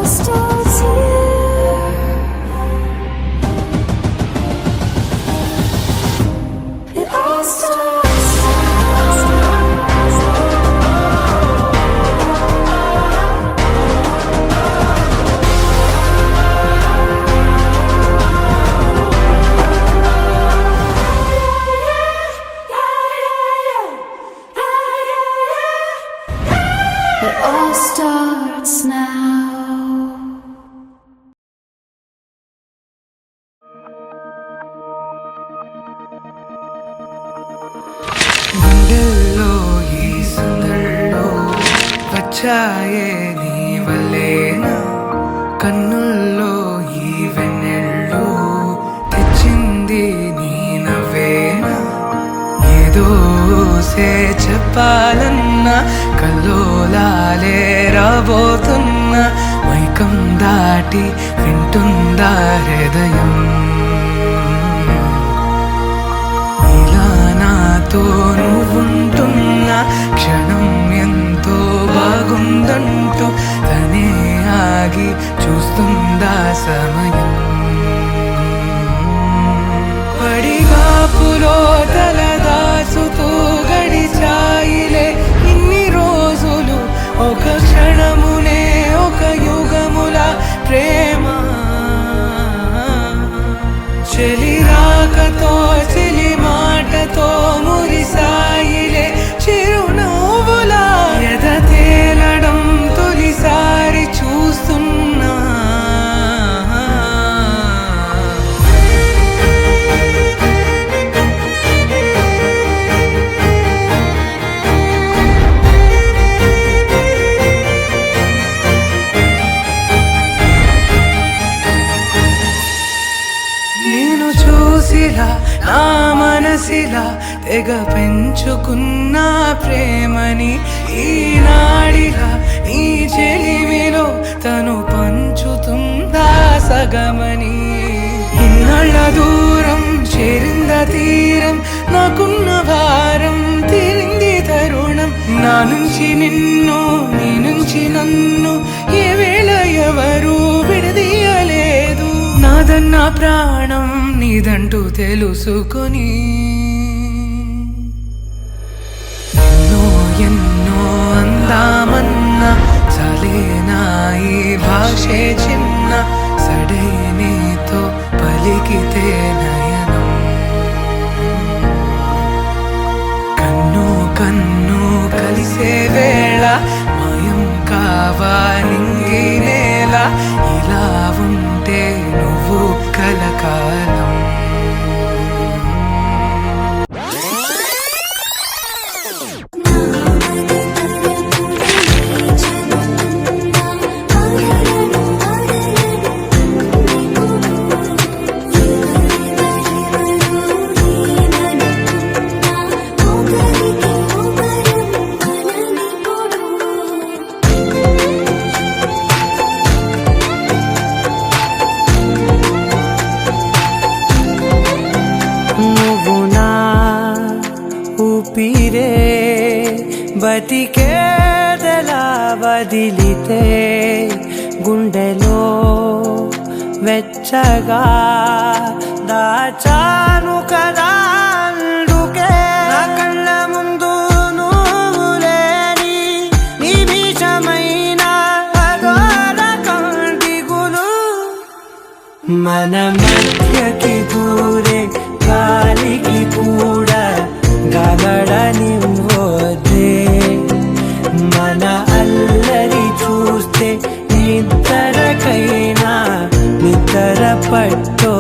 It all starts now. గుండెల్లో ఈ సందల్లో వచ్చాయే నీ వల్లేనా, కన్నుల్లో ఈ వెన్నెళ్ళు తెచ్చింది నీ నవ్వేనా. ఏదో చెప్పాలన్నా కల్లోలాలే రాబోతున్నా, మైకం దాటి వింటుందా హృదయం. ఇలా నాతో నువ్వుంటున్నా క్షణం ఎంతో బాగుందంటూ తనే ఆగి చూస్తుందా సమయం. పడిగాపులో తలదాచుతూ గడిచాయిలే ఇన్ని రోజులు, ఒక క్షణమునే ఒక యుగముల ప్రేమ. చెలి రాకతో చెలి మాటతో మురిసాయిలే చిరునవ్వులా, ఎద తేలడం తొలిసారి చూస్తున్నా. నేను చూసిలా నా మనసిలా తెగ పెంచుకున్న ప్రేమని, ఈనాడిలా ఈ చెలిమిలో తను పంచుతుందా సగమని. ఇన్నాళ్ళ దూరం చేరింద తీరం, నాకున్న భారం తీరింది తరుణం. నా నుంచి నిన్ను నీ నుంచి నన్ను ఏ వేళ ఎవరు విడదీయలేదు. నాదన్న ప్రాణం నీదంటూ తెలుసుకొని ఎన్నో ఎన్నో అందామన్నా చాలేనా ఈ భాషే చిన్న. సడైనతో పలికితే నయనం, కన్ను కన్ను కలిసే వేళ మాయం కావా నింగి నేల. ఇలా ఉంటే నువ్వు కలకాలం. ఊపిరే బతికేదెలా వదిలితే, గుండెలో వెచ్చగా దాచాను కదా అందుకే. నా కళ్ళ ముందు నువ్వు లేని నిమిషమైన అఘోర కంటిగులు, మన మధ్యకి దూరే గాలికి కూడా గగడనివ్వదే. మన అల్లరి చూస్తే నిద్రకైనా నిద్ర పట్టో